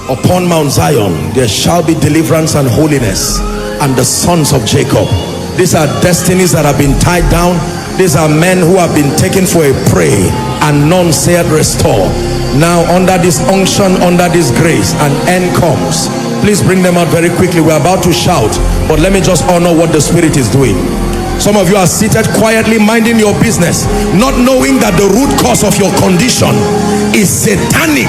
Upon Mount Zion there shall be deliverance and holiness, and the sons of Jacob. These are destinies that have been tied down. These are men who have been taken for a prey, and none said restore. Now under this unction, under this grace, an end comes. Please bring them out very quickly. We're about to shout, but let me just honor what the Spirit is doing. Some of you are seated quietly minding your business, not knowing that the root cause of your condition is satanic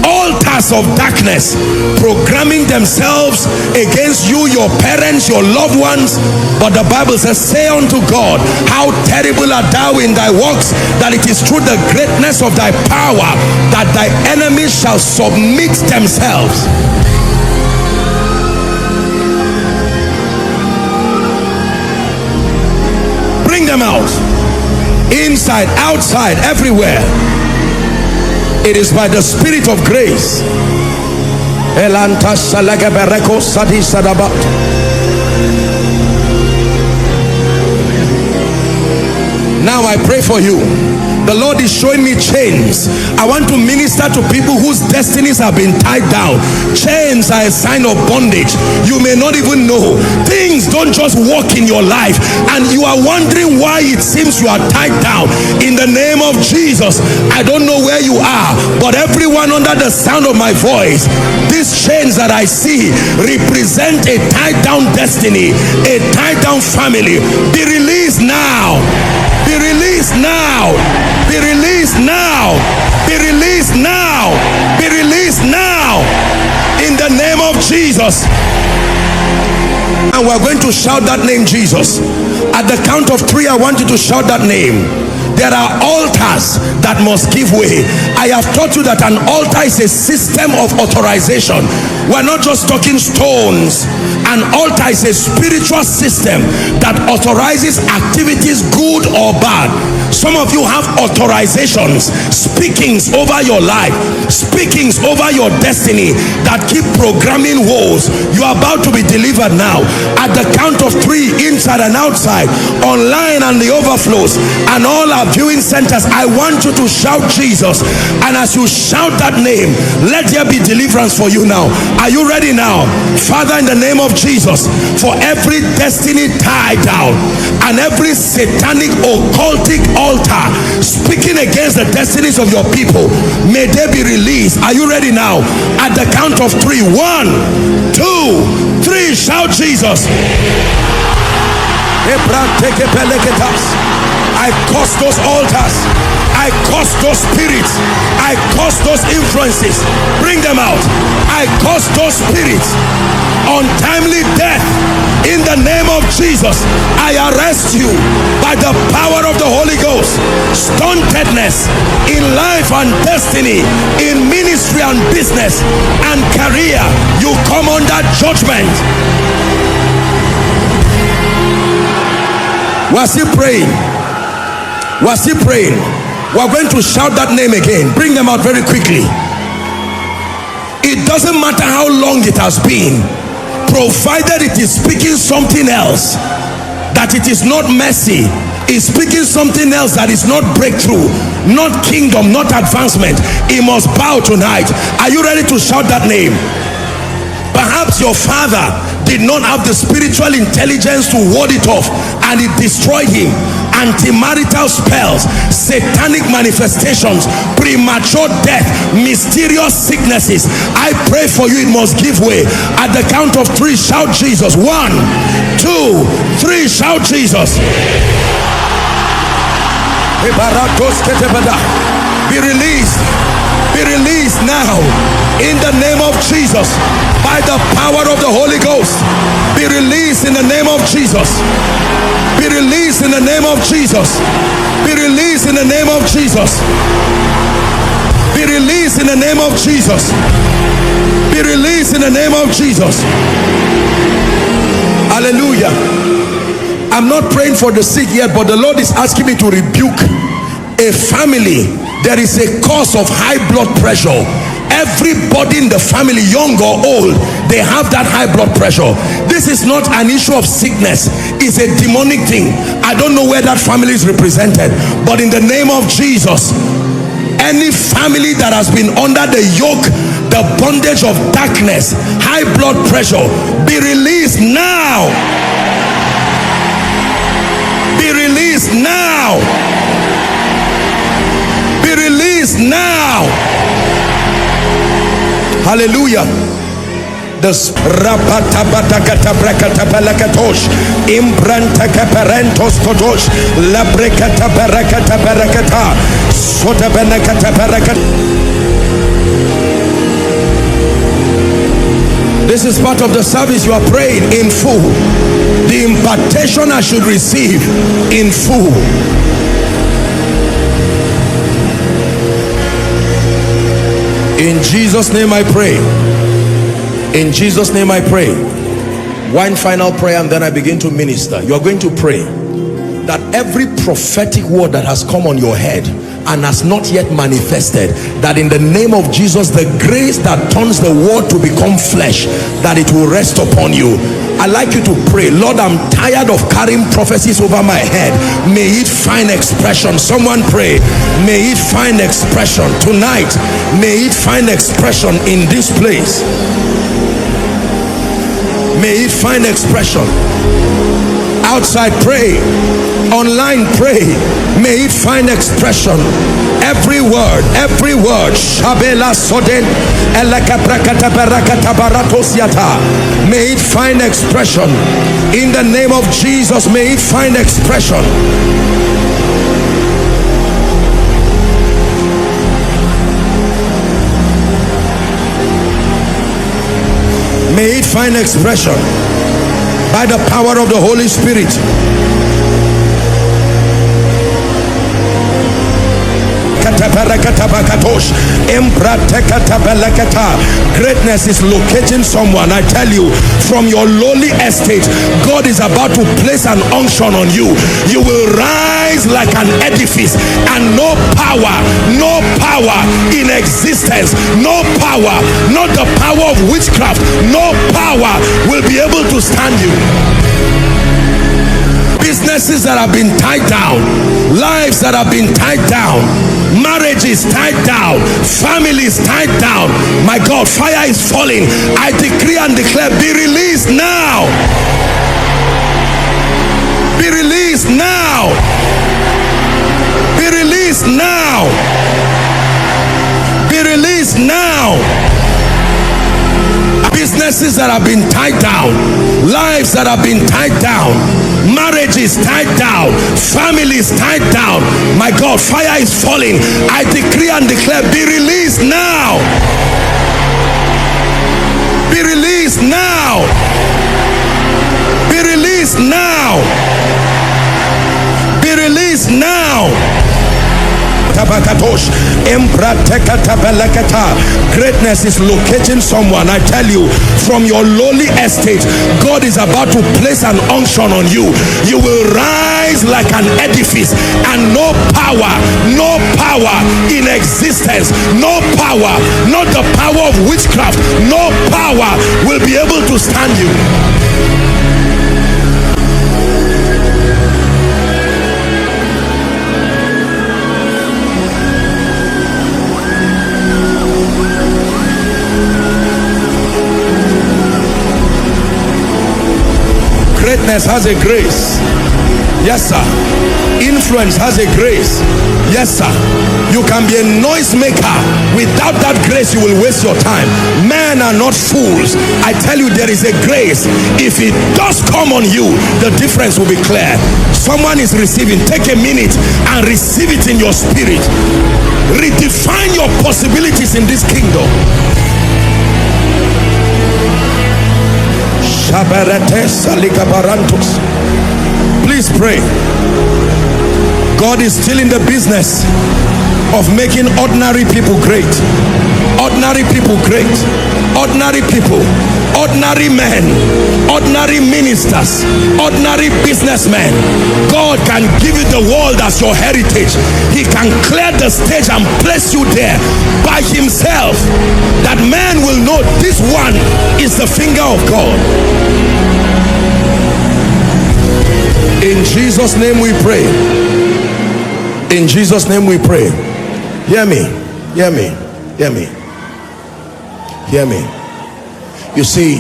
altars of darkness programming themselves against you, your parents, your loved ones. But the Bible says, say unto God, how terrible art thou in thy works, that it is through the greatness of thy power that thy enemies shall submit themselves. Bring them out, inside, outside, everywhere. It is by the Spirit of grace. Now I pray for you. The Lord is showing me chains. I want to minister to people whose destinies have been tied down. Chains are a sign of bondage. You may not even know. Things don't just walk in your life, and you are wondering why it seems you are tied down. In the name of Jesus, I don't know where you are, but everyone under the sound of my voice, these chains that I see represent a tied down destiny, a tied down family. Be released now. Be released now. Be released now. Be released now. Be released now. In the name of Jesus. And we're going to shout that name, Jesus. At the count of 3, I want you to shout that name. There are altars that must give way. I have taught you that an altar is a system of authorization. We're not just talking stones. An altar is a spiritual system that authorizes activities, good or bad. Some of you have authorizations, speakings over your life, speakings over your destiny that keep programming woes. You are about to be delivered now. At the count of 3, inside and outside, online and the overflows, and all our viewing centers, I want you to shout Jesus. And as you shout that name, let there be deliverance for you now. Are you ready now? Father, in the name of Jesus, for every destiny tied down and every satanic occultic altar speaking against the destinies of your people, may they be released. Are you ready now? At the count of 3, 1, 2, 3, shout Jesus. I curse those altars. I curse those spirits. I curse those influences. Bring them out. I curse those spirits. Untimely death, in the name of Jesus, I arrest you by the power of the Holy Ghost. Stuntedness in life and destiny, in ministry and business and career, you come under judgment. We're still praying. We're still praying. We're going to shout that name again. Bring them out very quickly. It doesn't matter how long it has been, provided it is speaking something else, that it is not mercy, is speaking something else that is not breakthrough, not kingdom, not advancement. It must bow tonight. Are you ready to shout that name? Perhaps your father did not have the spiritual intelligence to ward it off, and it destroyed him. Anti-marital spells, satanic manifestations, premature death, mysterious sicknesses. I pray for you, it must give way. At the count of 3, shout Jesus. 1, 2, 3, shout Jesus. Be released. Be released now in the name of Jesus, by the power of the Holy Ghost. Be released in the name of Jesus. Be released in the name of Jesus. Be released in the name of Jesus. Be released in the name of Jesus. Be released in the name of Jesus. Hallelujah. I'm not praying for the sick yet, but the Lord is asking me to rebuke a family. There is a cause of high blood pressure. Everybody in the family, young or old, they have that high blood pressure. This is not an issue of sickness. It's a demonic thing. I don't know where that family is represented, but in the name of Jesus, any family that has been under the yoke The bondage of darkness, high blood pressure, be released now. Be released now. Be released now. Hallelujah. The rapatabata brakata balakatosh imbranta kaparentos kotosh la brekata barakata barakata sota banakata barakata. This is part of the service. You are praying in full. The impartation I should receive in full. In Jesus' name I pray. In Jesus' name I pray. One final prayer and then I begin to minister. You are going to pray that every prophetic word that has come on your head and has not yet manifested, that in the name of Jesus, the grace that turns the word to become flesh, that it will rest upon you. I'd like you to pray, Lord, I'm tired of carrying prophecies over my head. May it find expression. Someone pray, may it find expression tonight. May it find expression in this place. May it find expression. Outside, pray. Online, pray. May it find expression. Every word, every word. May it find expression. In the name of Jesus, may it find expression. May it find expression by the power of the Holy Spirit. Greatness is locating someone. I tell you, from your lowly estate, God is about to place an unction on you. You will rise like an edifice, and no power in existence, no power, not the power of witchcraft, no power will be able to stand you. Businesses that have been tied down, lives that have been tied down, marriages tied down, families tied down. My God, fire is falling. I decree and declare, be released now. Be released now. Be released now. Be released now. Businesses that have been tied down, lives that have been tied down, marriages tied down, families tied down. My God, fire is falling. I decree and declare, be released now. Be released now. Be released now. Be released now. Greatness is locating someone. I tell you, from your lowly estate, God is about to place an unction on you. You will rise like an edifice, and no power in existence, no power, not the power of witchcraft, no power will be able to stand you. Greatness has a grace. Yes, sir. Influence has a grace. Yes, sir. You can be a noisemaker. Without that grace, you will waste your time. Men are not fools. I tell you, there is a grace. If it does come on you, the difference will be clear. Someone is receiving. Take a minute and receive it in your spirit. Redefine your possibilities in this kingdom. Please pray. God is still in the business of making ordinary people great. Ordinary people great. Ordinary people, ordinary men, ordinary ministers, ordinary businessmen. God can give you the world as your heritage. He can clear the stage and place you there by himself, that man will know this one is the finger of God. In Jesus' name we pray. In Jesus' name we pray. Hear me, hear me, hear me. Hear me. You see,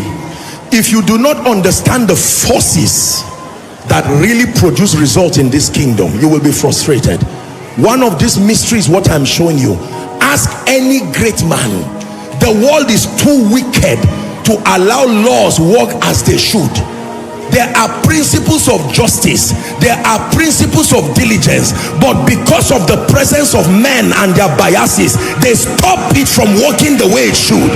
if you do not understand the forces that really produce results in this kingdom, you will be frustrated. One of these mysteries, what I'm showing you, ask any great man. The world is too wicked to allow laws work as they should. There are principles of justice, there are principles of diligence, but because of the presence of men and their biases, they stop it from working the way it should.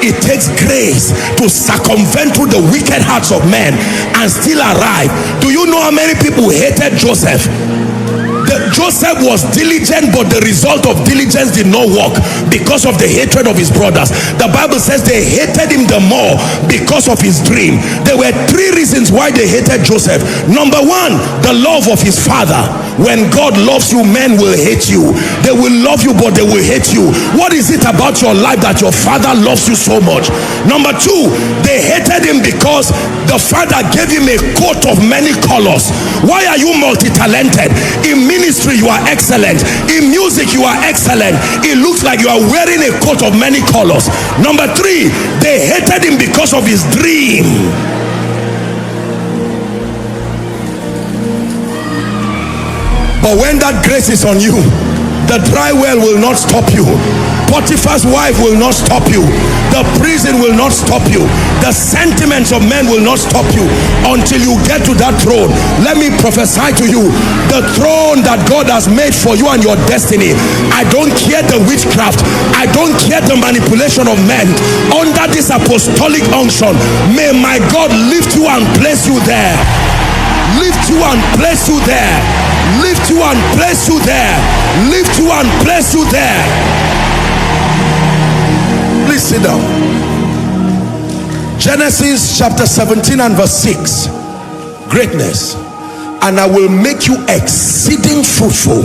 It takes grace to circumvent through the wicked hearts of men and still arrive. Do you know how many people hated Joseph? Joseph was diligent, but the result of diligence did not work because of the hatred of his brothers. The Bible says they hated him the more because of his dream. There were three reasons why they hated Joseph. Number one, the love of his father. When God loves you, men will hate you. They will love you, but they will hate you. What is it about your life that your father loves you so much? Number two, they hated him because the father gave him a coat of many colors. Why are you multi-talented? In ministry you are excellent, in music you are excellent, it looks like you are wearing a coat of many colors. Number three, they hated him because of his dream. But when that grace is on you, the dry well will not stop you. Potiphar's wife will not stop you. The prison will not stop you. The sentiments of men will not stop you until you get to that throne. Let me prophesy to you, the throne that God has made for you and your destiny. I don't care the witchcraft, I don't care the manipulation of men. Under this apostolic unction, may my God lift you and place you there. Lift you and place you there. Lift you and place you there. Lift you and place you there. Please sit down. Genesis chapter 17 and verse 6. Greatness. And I will make you exceeding fruitful,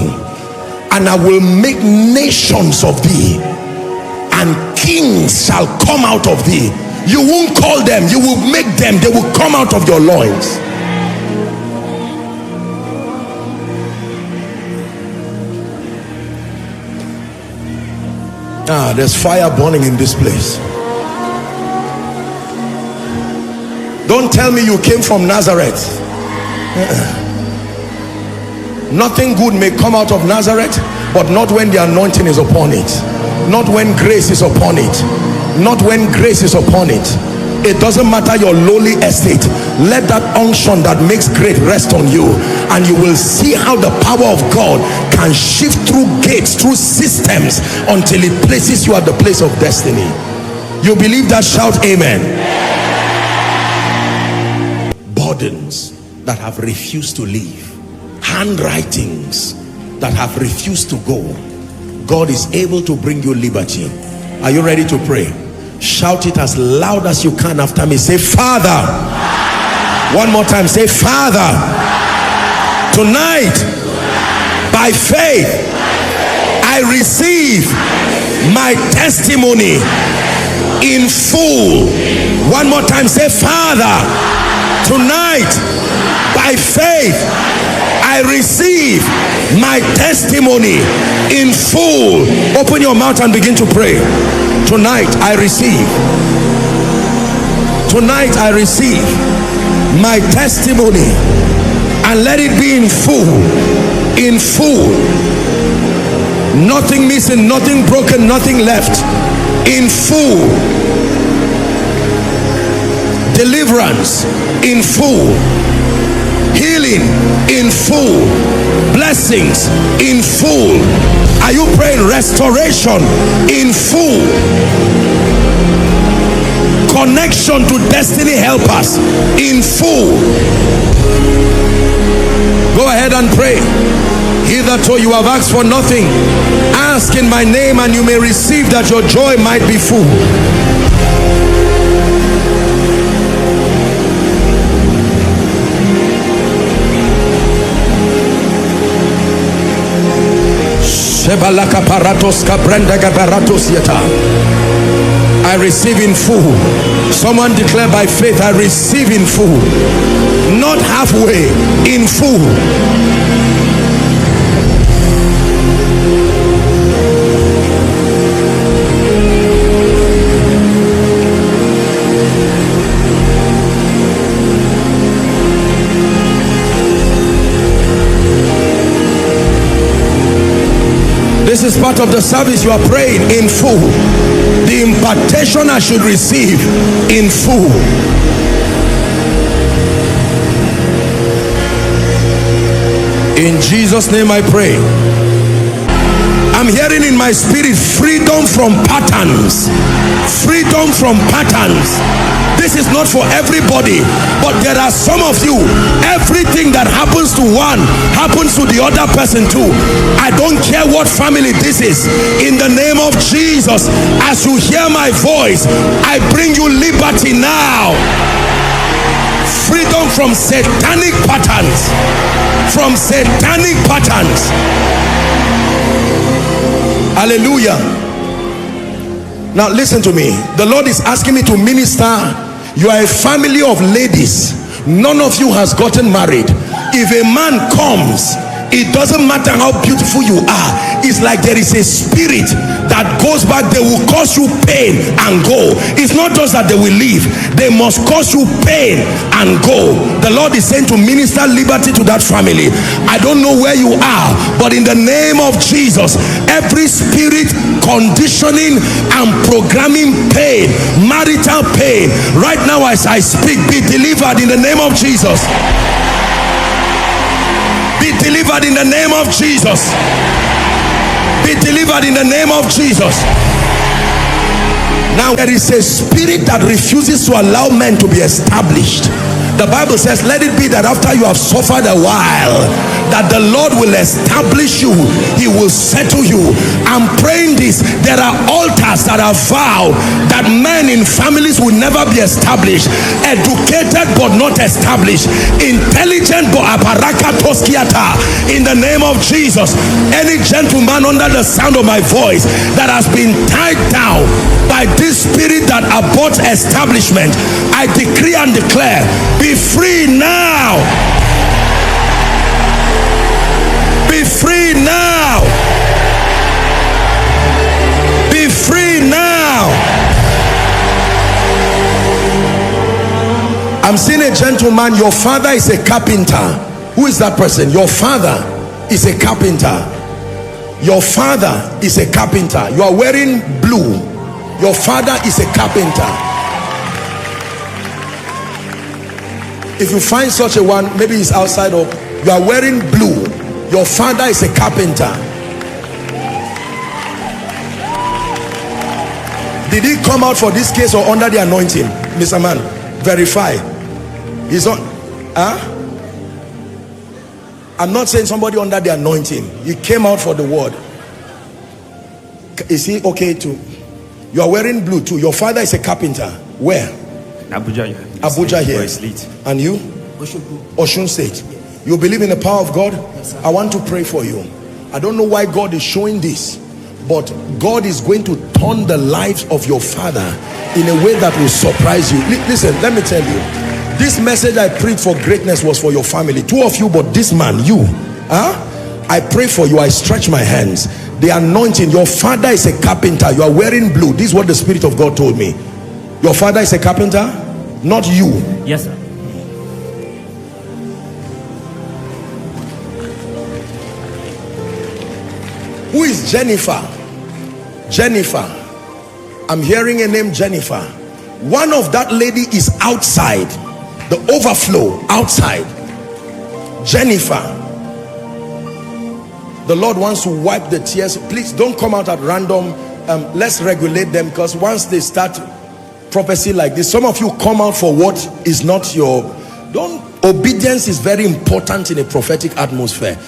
and I will make nations of thee, and kings shall come out of thee. You won't call them, you will make them. They will come out of your loins. There's fire burning in this place. Don't tell me you came from Nazareth. Nothing good may come out of Nazareth, but not when the anointing is upon it, not when grace is upon it, not when grace is upon it. It doesn't matter your lowly estate. Let that unction that makes great rest on you, and you will see how the power of God can shift through gates, through systems, until it places you at the place of destiny. You believe that? Shout amen. Burdens that have refused to leave, handwritings that have refused to go, God is able to bring you liberty. Are you ready to pray? Shout it as loud as you can after me. Say, Father. One more time. Say, Father. Tonight, by faith, I receive my testimony in full. One more time. Say, Father. Tonight, by faith, I receive my testimony in full. Open your mouth and begin to pray. Tonight I receive. Tonight I receive my testimony, and let it be in full. In full. Nothing missing, nothing broken, nothing left. In full. Deliverance in full. Healing in full. Blessings in full. Are you praying? Restoration in full. Connection to destiny helpers in full. Go ahead and pray. Hitherto you have asked for nothing. Ask in my name and you may receive, that your joy might be full. I receive in full. Someone declare by faith, I receive in full. Not halfway, in full. part of the service you are praying in full. The impartation I should receive in full. In Jesus' name I pray. I'm hearing in my spirit freedom from patterns. Freedom from patterns. This is not for everybody, but there are some of you, everything that happens to one happens to the other person too. I don't care what family this is. In the name of Jesus, as you hear my voice, I bring you liberty now. Freedom from satanic patterns. From satanic patterns. Hallelujah. Now listen to me. The Lord is asking me to minister. You are a family of ladies. None of you has gotten married. If a man comes, it doesn't matter how beautiful you are. It's like there is a spirit that goes back. They will cause you pain and go. It's not just that they will leave. They must cause you pain and go. The Lord is saying to minister liberty to that family. I don't know where you are, but in the name of Jesus, every spirit conditioning and programming pain, marital pain, right now as I speak, be delivered in the name of Jesus. Be delivered in the name of Jesus. Be delivered in the name of Jesus. Now there is a spirit that refuses to allow men to be established. The Bible says, let it be that after you have suffered a while, that the Lord will establish you. He will settle you. I'm praying this. There are altars that are vowed that men in families will never be established. Educated but not established. Intelligent but aparakatoskiata. In the name of Jesus, any gentleman under the sound of my voice that has been tied down by this spirit that aborts establishment, I decree and declare, be free now. Be free now. Be free now. I'm seeing a gentleman. Your father is a carpenter. Who is that person? Your father is a carpenter. Your father is a carpenter. You are wearing blue. Your father is a carpenter. If you find such a one, maybe he's outside, or you are wearing blue. Your father is a carpenter. Did he come out for this case or under the anointing? Mr. Man, verify. He's on. I'm not saying somebody under the anointing. He came out for the word. Is he okay too? You are wearing blue too. Your father is a carpenter. Where? Abuja. Abuja here. And you? Osun State. You believe in the power of God? Yes, I want to pray for you. I don't know why God is showing this, but God is going to turn the lives of your father in a way that will surprise you. Listen, let me tell you, this message I preached for greatness was for your family. Two of you, but this man, you, I pray for you. I stretch my hands. The anointing. Your father is a carpenter. You are wearing blue. This is what the Spirit of God told me. Your father is a carpenter, not you. Yes, sir. Who is Jennifer? Jennifer. I'm hearing a name, Jennifer. One of that lady is outside. The overflow outside. Jennifer. The Lord wants to wipe the tears. Please don't come out at random. Let's regulate them, because once they start prophecy like this, some of you come out for what is not your. Obedience is very important in a prophetic atmosphere.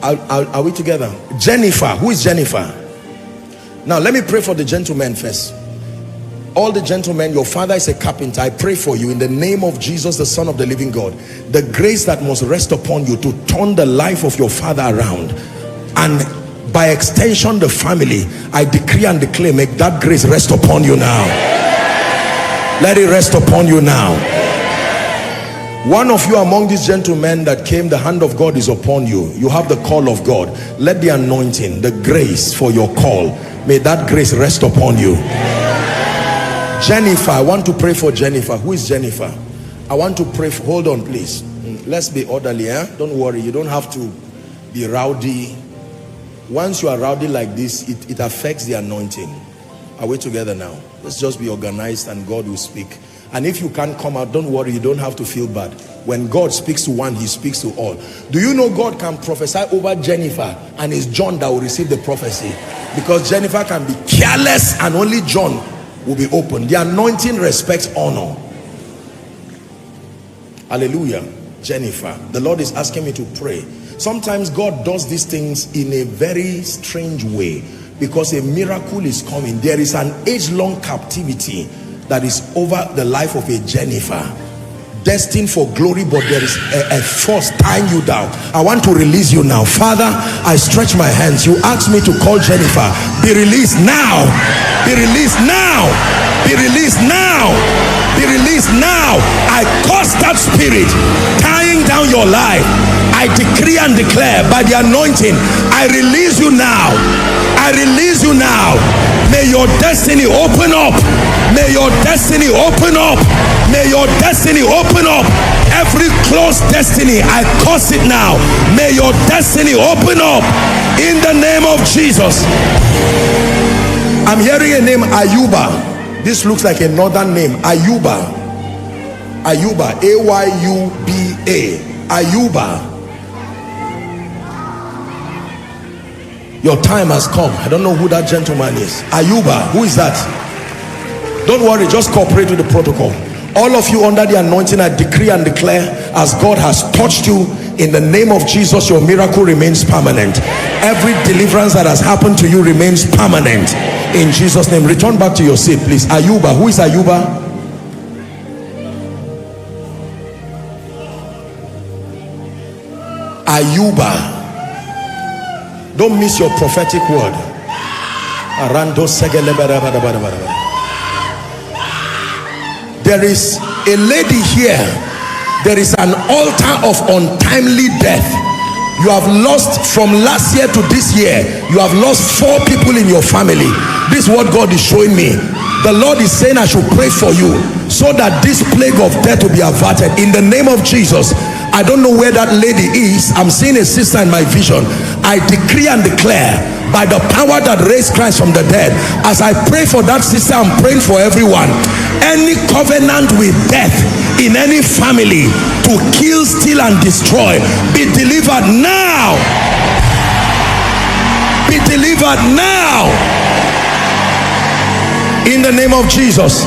Are we together? Jennifer. Who is Jennifer? Now let me pray for the gentlemen first. All the gentlemen, your father is a carpenter. I pray for you in the name of Jesus, the Son of the living God. The grace that must rest upon you to turn the life of your father around, and by extension the family, I decree and declare, make that grace rest upon you now. Let it rest upon you now. One of you among these gentlemen that came, the hand of God is upon you. You have the call of God. Let the anointing, the grace for your call, may that grace rest upon you. Jennifer, I want to pray for Jennifer. Who is Jennifer? I want to pray for, hold on please. Let's be orderly. Don't worry, you don't have to be rowdy. Once you are rowdy like this, it affects the anointing. Are we together now? Let's just be organized and God will speak. And if you can't come out, don't worry, you don't have to feel bad. When God speaks to one, he speaks to all. Do you know God can prophesy over Jennifer and it's John that will receive the prophecy? Because Jennifer can be careless and only John will be open. The anointing respects honor. Hallelujah. Jennifer, the Lord is asking me to pray. Sometimes God does these things in a very strange way because a miracle is coming. There is an age-long captivity that is over the life of a Jennifer, destined for glory, but there is a force tying you down. I want to release you now. Father, I stretch my hands. You asked me to call Jennifer. Be released now. Be released now. Be released now. Be released now. I curse that spirit tying down your life. I decree and declare by the anointing, I release you now. I release you now. May your destiny open up. May your destiny open up. May your destiny open up. Every closed destiny, I curse it now. May your destiny open up in the name of Jesus. I'm hearing a name, Ayuba. This looks like a northern name, Ayuba. Ayuba, A-Y-U-B-A. Ayuba. Your time has come. I don't know who that gentleman is. Ayuba, who is that? Don't worry, just cooperate with the protocol. All of you under the anointing, I decree and declare, as God has touched you, in the name of Jesus, your miracle remains permanent. Every deliverance that has happened to you remains permanent. In Jesus' name. Return back to your seat, please. Ayuba, who is Ayuba? Ayuba. Don't miss your prophetic word. There is a lady here. There is an altar of untimely death. You have lost from last year to this year. You have lost 4 people in your family. This is what God is showing me. The Lord is saying I should pray for you so that this plague of death will be averted. In the name of Jesus. I don't know where that lady is. I'm seeing a sister in my vision. I decree and declare by the power that raised Christ from the dead, as I pray for that sister, I'm praying for everyone. Any covenant with death in any family to kill, steal and destroy, be delivered now. Be delivered now in the name of Jesus.